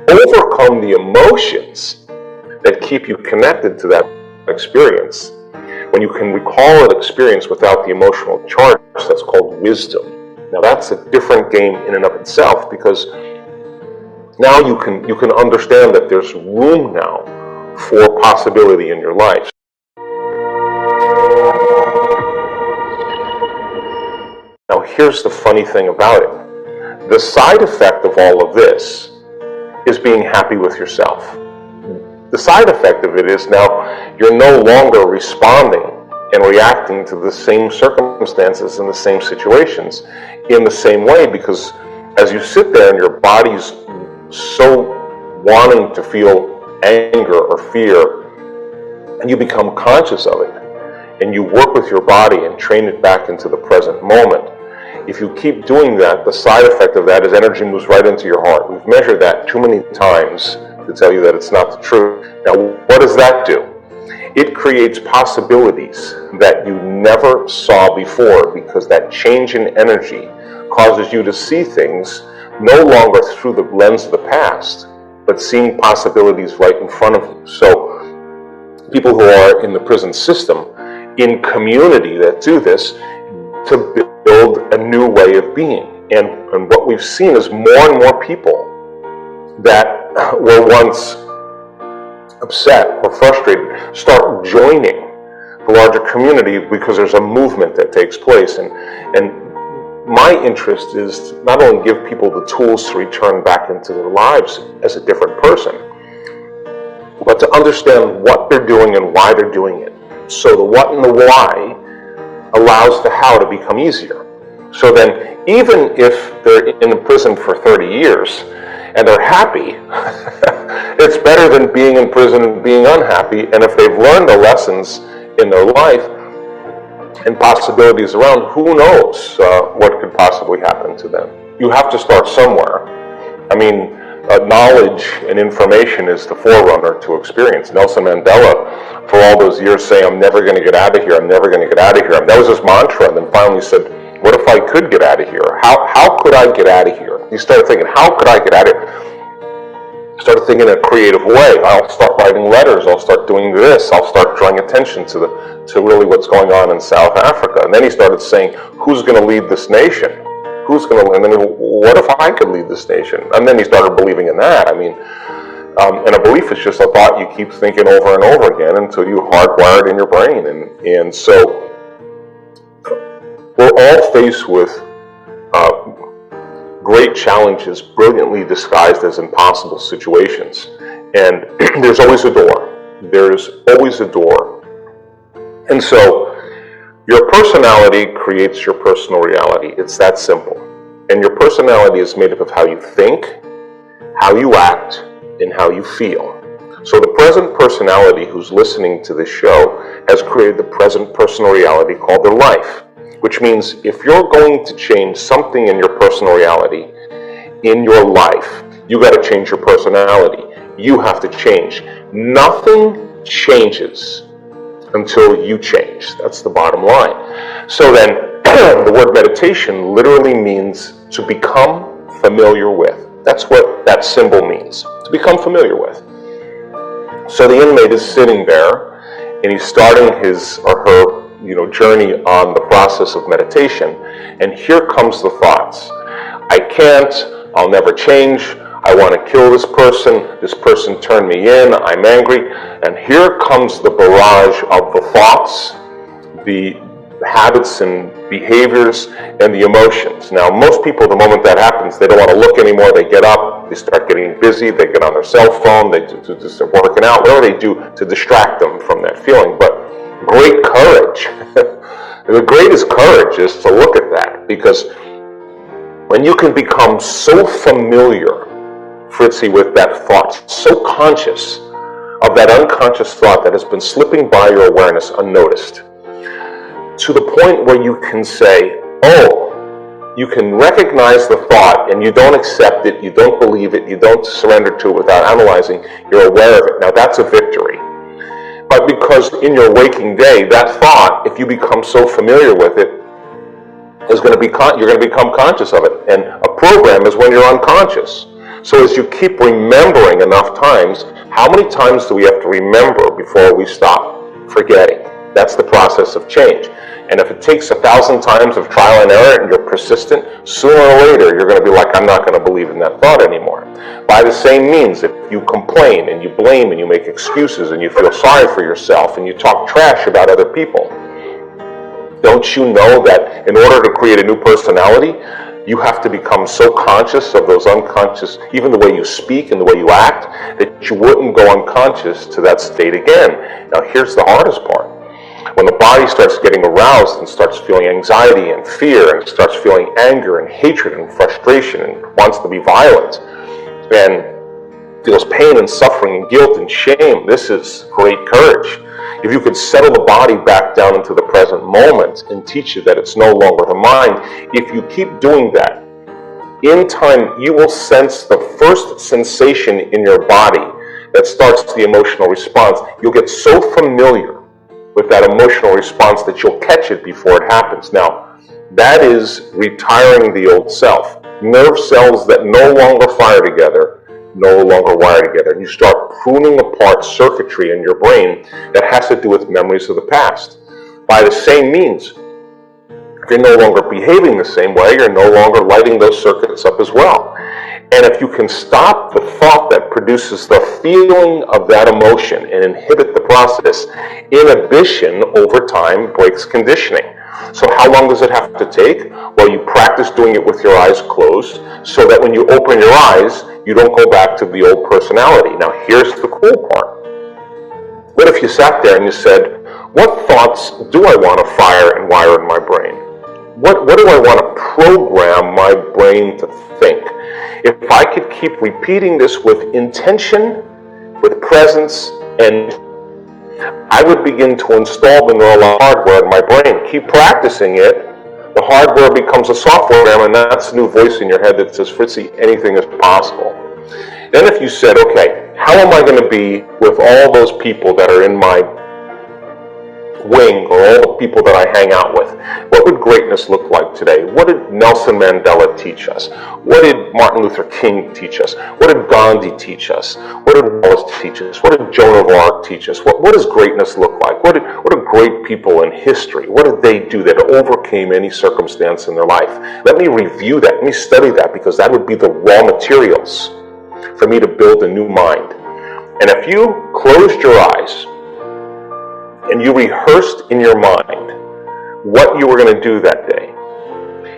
overcome the emotions that keep you connected to that experience, when you can recall an experience without the emotional charge, that's called wisdom. Now that's a different game in and of itself, because now you can understand that there's room now for possibility in your life. Now here's the funny thing about it. The side effect of all of this is being happy with yourself. The side effect of it is now you're no longer responding and reacting to the same circumstances and the same situations in the same way, because as you sit there and your body's so wanting to feel anger or fear, and you become conscious of it, and you work with your body and train it back into the present moment. If you keep doing that, the side effect of that is energy moves right into your heart. We've measured that too many times to tell you that it's not the truth. Now, what does that do? It creates possibilities that you never saw before, because that change in energy causes you to see things no longer through the lens of the past, but seeing possibilities right in front of you. So people who are in the prison system, in community that do this, to build a new way of being. And what we've seen is more and more people that were once upset or frustrated start joining the larger community, because there's a movement that takes place. And my interest is to not only give people the tools to return back into their lives as a different person, but to understand what they're doing and why they're doing it. So the what and the why allows the how to become easier. So then, even if they're in prison for 30 years and they're happy, it's better than being in prison and being unhappy. And if they've learned the lessons in their life and possibilities around, who knows what could possibly happen to them. You have to start somewhere. I mean, knowledge and information is the forerunner to experience. Nelson Mandela, for all those years, saying, I'm never going to get out of here, I'm never going to get out of here. That was his mantra, and then finally said, what if I could get out of here? How could I get out of here? He started thinking, how could I get out of here? Started thinking in a creative way. I'll start writing letters, I'll start doing this, I'll start drawing attention to really what's going on in South Africa. And then he started saying, who's going to lead this nation? Who's going to, and then what if I could lead this nation? And then he started believing in that. I mean, and a belief is just a thought you keep thinking over and over again until you hardwire it in your brain. And so we're all faced with great challenges, brilliantly disguised as impossible situations. And there's always a door. There's always a door. And so your personality creates your personal reality. It's that simple. And your personality is made up of how you think, how you act, and how you feel. So the present personality who's listening to this show has created the present personal reality called their life. Which means if you're going to change something in your personal reality, in your life, you got to change your personality. You have to change. Nothing changes until you change. That's the bottom line. So then, the word meditation literally means to become familiar with. That's what that symbol means, to become familiar with. So the inmate is sitting there, and he's starting his or her journey on the process of meditation, and here comes the thoughts. I can't, I'll never change, I want to kill this person turned me in, I'm angry, and here comes the barrage of the thoughts, the habits and behaviors, and the emotions. Now, most people, the moment that happens, they don't want to look anymore, they get up, they start getting busy, they get on their cell phone, they just start working out, whatever they do to distract them from that feeling. But great courage, the greatest courage is to look at that, because when you can become so familiar, Fritzy, with that thought, so conscious of that unconscious thought that has been slipping by your awareness unnoticed, to the point where you can say, oh, you can recognize the thought and you don't accept it, you don't believe it, you don't surrender to it without analyzing, you're aware of it. Now that's a victory. But because in your waking day, that thought, if you become so familiar with it, you're going to become conscious of it. And a program is when you're unconscious. So as you keep remembering enough times, how many times do we have to remember before we stop forgetting? That's the process of change. And if it takes 1,000 times of trial and error and you're persistent, sooner or later you're going to be like, I'm not going to believe in that thought anymore. By the same means, if you complain and you blame and you make excuses and you feel sorry for yourself and you talk trash about other people, don't you know that in order to create a new personality, you have to become so conscious of those unconscious, even the way you speak and the way you act, that you wouldn't go unconscious to that state again. Now here's the hardest part. When the body starts getting aroused and starts feeling anxiety and fear and starts feeling anger and hatred and frustration and wants to be violent and feels pain and suffering and guilt and shame, this is great courage. If you could settle the body back down into the present moment and teach it that it's no longer the mind, if you keep doing that, in time you will sense the first sensation in your body that starts the emotional response. You'll get so familiar with that emotional response that you'll catch it before it happens. Now, that is retiring the old self. Nerve cells that no longer fire together no longer wire together. And you start pruning apart circuitry in your brain that has to do with memories of the past. By the same means, if you're no longer behaving the same way, you're no longer lighting those circuits up as well. And if you can stop the thought that produces the feeling of that emotion and inhibit the process, inhibition over time breaks conditioning. So how long does it have to take? Well, you practice doing it with your eyes closed so that when you open your eyes, you don't go back to the old personality. Now, here's the cool part. What if you sat there and you said, what thoughts do I want to fire and wire in my brain? What do I want to program my brain to think? If I could keep repeating this with intention, with presence, and I would begin to install the neural hardware in my brain. Keep practicing it. The hardware becomes a software program, and that's a new voice in your head that says, Fritzy, anything is possible. Then if you said, okay, how am I going to be with all those people that are in my wing, or all the people that I hang out with? What would greatness look like today? What did Nelson Mandela teach us? What did Martin Luther King teach us? What did Gandhi teach us? What did Wallace teach us? What did Joan of Arc teach us? What does greatness look like? What are great people in history? What did they do that overcame any circumstance in their life? Let me review that. Let me study that, because that would be the raw materials for me to build a new mind. And if you closed your eyes and you rehearsed in your mind what you were going to do that day,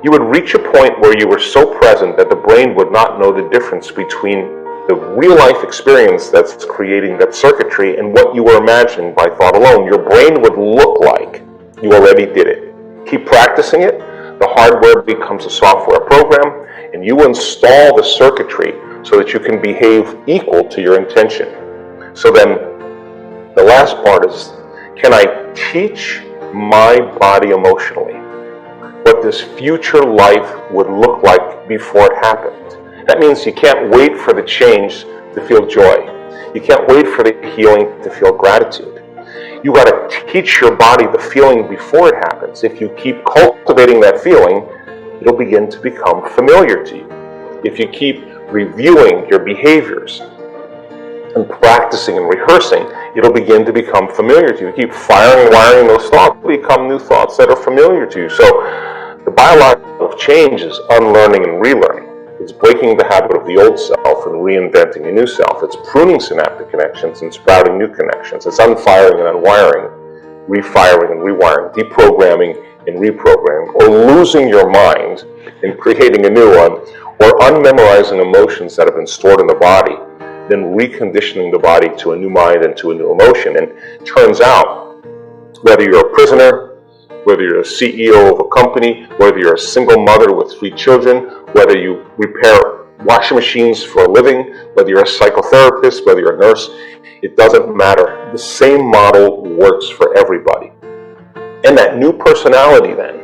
you would reach a point where you were so present that the brain would not know the difference between the real life experience that's creating that circuitry and what you were imagining by thought alone. Your brain would look like you already did it. Keep practicing it. The hardware becomes a software program, and you install the circuitry so that you can behave equal to your intention. So then the last part is, can I teach my body emotionally what this future life would look like before it happened? That means you can't wait for the change to feel joy. You can't wait for the healing to feel gratitude. You got to teach your body the feeling before it happens. If you keep cultivating that feeling, it'll begin to become familiar to you. If you keep reviewing your behaviors and practicing and rehearsing, it'll begin to become familiar to you. You keep firing and wiring those thoughts, become new thoughts that are familiar to you. So the biological change is unlearning and relearning. It's breaking the habit of the old self and reinventing a new self. It's pruning synaptic connections and sprouting new connections. It's unfiring and unwiring, refiring and rewiring, deprogramming and reprogramming, or losing your mind and creating a new one, or unmemorizing emotions that have been stored in the body, then reconditioning the body to a new mind and to a new emotion. And it turns out, whether you're a prisoner, whether you're a CEO of a company, whether you're a single mother with 3 children, whether you repair washing machines for a living, whether you're a psychotherapist, whether you're a nurse, it doesn't matter. The same model works for everybody. And that new personality then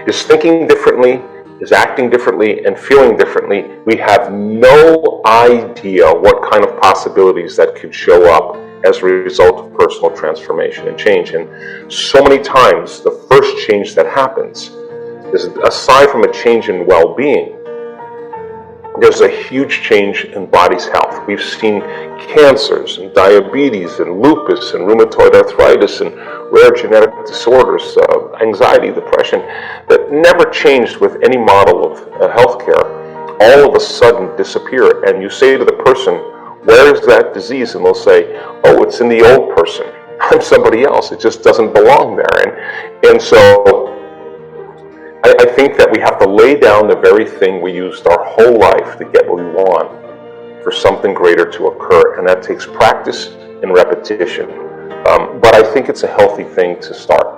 is thinking differently, is acting differently, and feeling differently. We have no idea what kind of possibilities that could show up as a result of personal transformation and change. And so many times, the first change that happens is, aside from a change in well-being, there's a huge change in body's health. We've seen cancers and diabetes and lupus and rheumatoid arthritis and rare genetic disorders, anxiety, depression, that never changed with any model of healthcare, all of a sudden disappear. And you say to the person, where is that disease? And they'll say, oh, it's in the old person. I'm somebody else. It just doesn't belong there. And so I think that we have to lay down the very thing we used our whole life to get what we want for something greater to occur. And that takes practice and repetition. But I think it's a healthy thing to start.